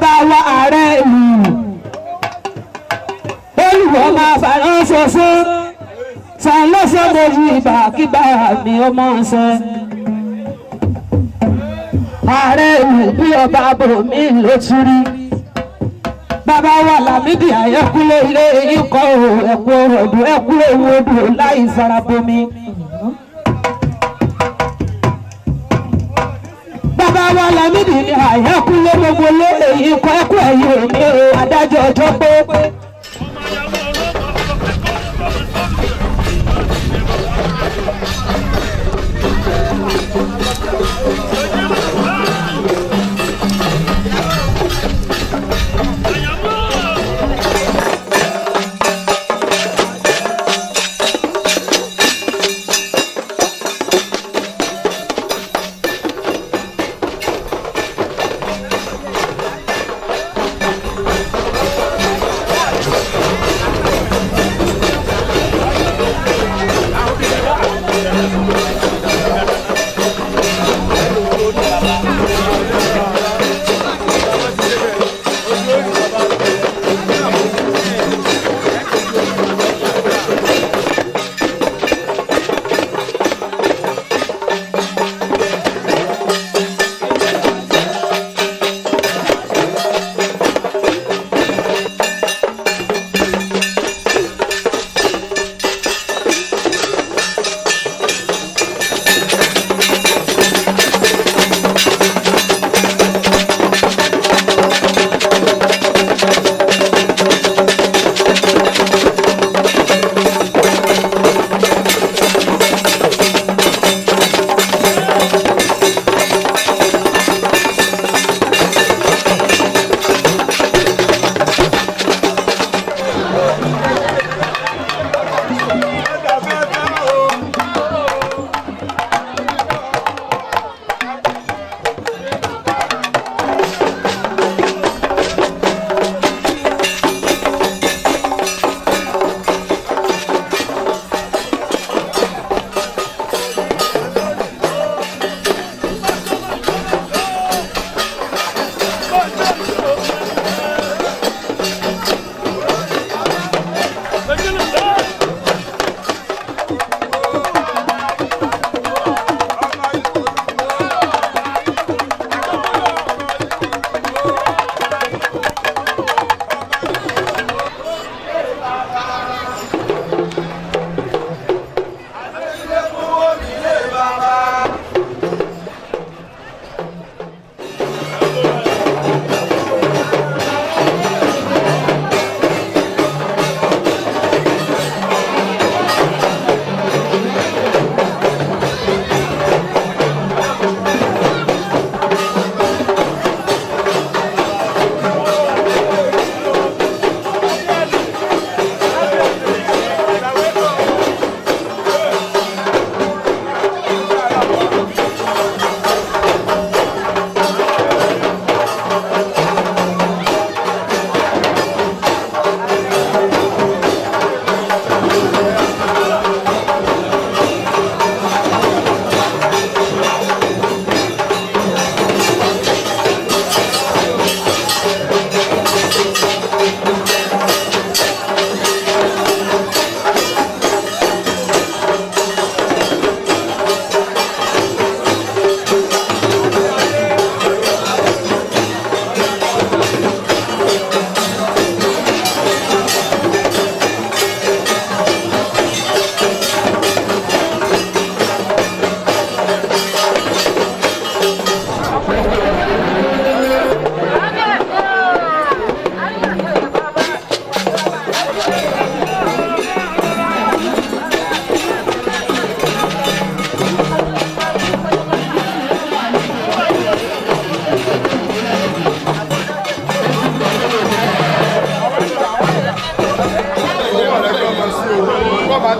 bàbá wa ààrẹ ìlú olùwọ́ máa fàrán ṣoṣo sàlọ́sọ̀ méjì ìbàkíbà mi ọmọ ṣe ààrẹ ìlú bí ọba bòmí ló tún rí bàbá wa Lámídì Ayékúnlé ilé ikọ̀ ẹ̀kú ọ̀dọ̀ ẹ̀kú ewu odò láì farabomi. Bàbá wa Lámídì Ayékúnlé gbogbo lé ikọ̀ ẹ̀kú ẹ̀yìn òní adájọ́ ọjọ́ pé.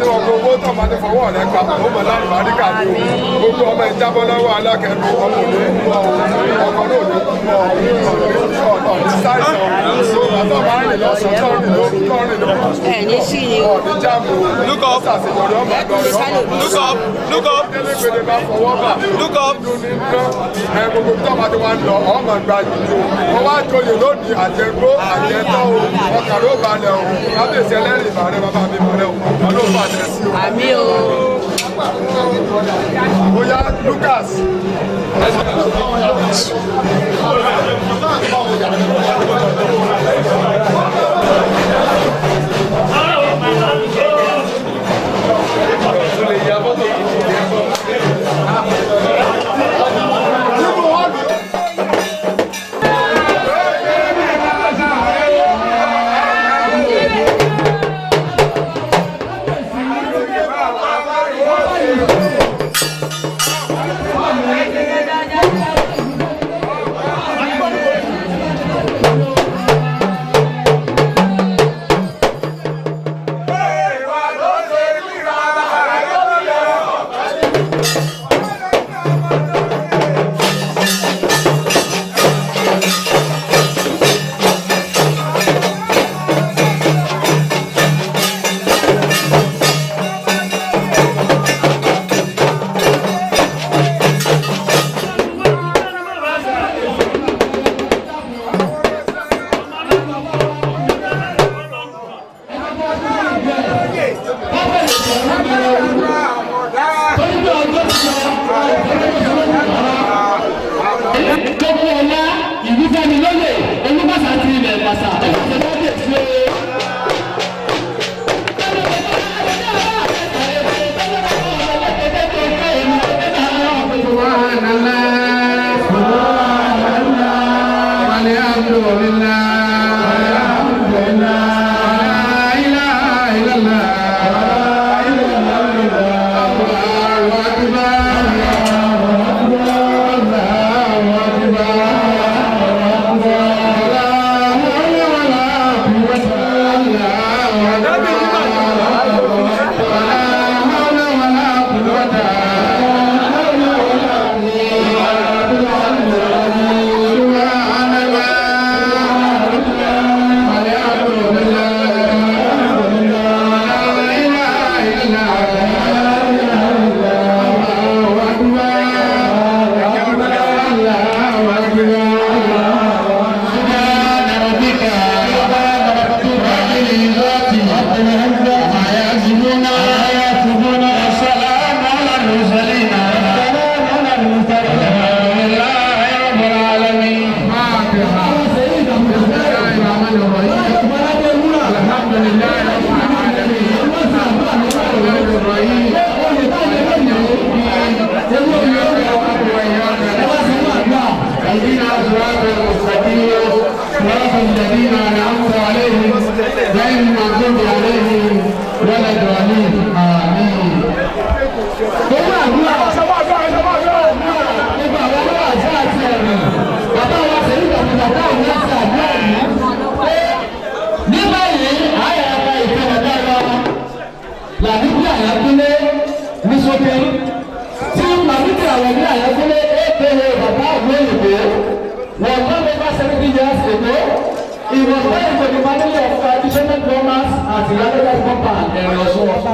ní wọn gbogbo tó máa ní fọwọ́ rẹ̀ pa ó mọ̀ láì máa rí kàdé o gbogbo ọmọ ìjábọ̀ lọ́wọ́ alákẹ́nu ọmọ òní ọkọ̀ náà ní ní sáìsàn àtọ́ máa ń rìn lọ́sàn-án tọ́rin lórí ẹ̀ ní sí ni o. ní jáàmù ṣàṣeyọrí ọmọ àgbọ̀rọ̀ délégbèdè bá fọwọ́ bà nínú ní nǹkan gbogbo tó bá ti wá ń lọ ọmọ gba ìlú wọn wá joyè lónìí àjẹgbó àjẹtọ́ o ọkà ló balẹ̀ o kábíyèsí ẹlẹ́rìí ìbàrẹ̀ bàbá mi bàrẹ̀ o wọn ló fà tẹ̀ sí o. àmì o. Oya Lucas.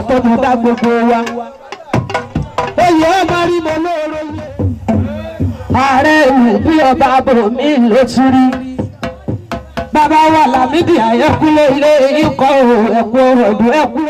Tọ́jú dá gbogbo wa. Oyè ọmọ rí mo lóore yẹ. Ààrẹ ìlú bí ọba bòmí ló tún rí. Bàbá wa Lámídì Ayékúnlé ilé ikọ̀ ẹ̀kú ọ̀dùn ẹ̀kú.